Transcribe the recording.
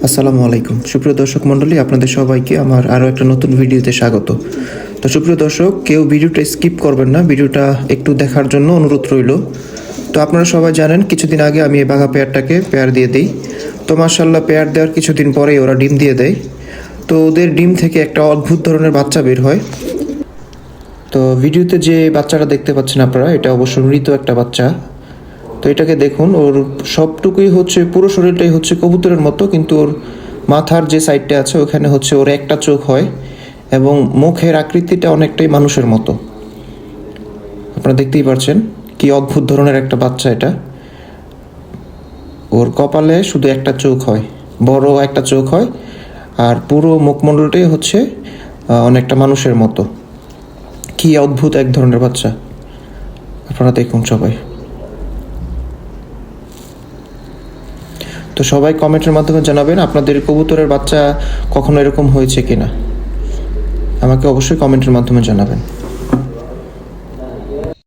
আসসালামু আলাইকুম সুপ্রিয় দর্শক মণ্ডলী, আপনাদের সবাইকে আমার আরও একটা নতুন ভিডিওতে স্বাগত। তো সুপ্রিয় দর্শক, কেউ ভিডিওটা স্কিপ করবেন না, ভিডিওটা একটু দেখার জন্য অনুরোধ রইল। তো আপনারা সবাই জানেন, কিছুদিন আগে আমি এই বাঘা পেয়ারটাকে পেয়ার দিয়ে দিই। তো মার্শাল্লাহ, পেয়ার দেওয়ার কিছুদিন পরেই ওরা ডিম দিয়ে দেয়। তো ওদের ডিম থেকে একটা অদ্ভুত ধরনের বাচ্চা বের হয়। তো ভিডিওতে যে বাচ্চাটা দেখতে পাচ্ছেন আপনারা, এটা অবশ্য মৃত একটা বাচ্চা। তো এটাকে দেখুন, ওর সবটুকুই হচ্ছে, পুরো শরীরটাই হচ্ছে কবুতরের মতো, কিন্তু ওর মাথার যে সাইডটা আছে ওখানে হচ্ছে ওর একটা চোখ হয় এবং মুখের আকৃতিটা অনেকটাই মানুষের মতো। আপনারা দেখতেই পাচ্ছেন কি অদ্ভুত ধরনের একটা বাচ্চা এটা। ওর কপালে শুধু একটা চোখ হয়, বড় একটা চোখ হয়, আর পুরো মুখমণ্ডলটাই হচ্ছে অনেকটা মানুষের মতো। কি অদ্ভুত এক ধরনের বাচ্চা, আপনারা দেখুন সবাই। তো সবাই কমেন্টের মাধ্যমে জানাবেন আপনাদের কবুতরের বাচ্চা কখনো এরকম হয়েছে কিনা, আমাকে অবশ্যই কমেন্টের মাধ্যমে জানাবেন।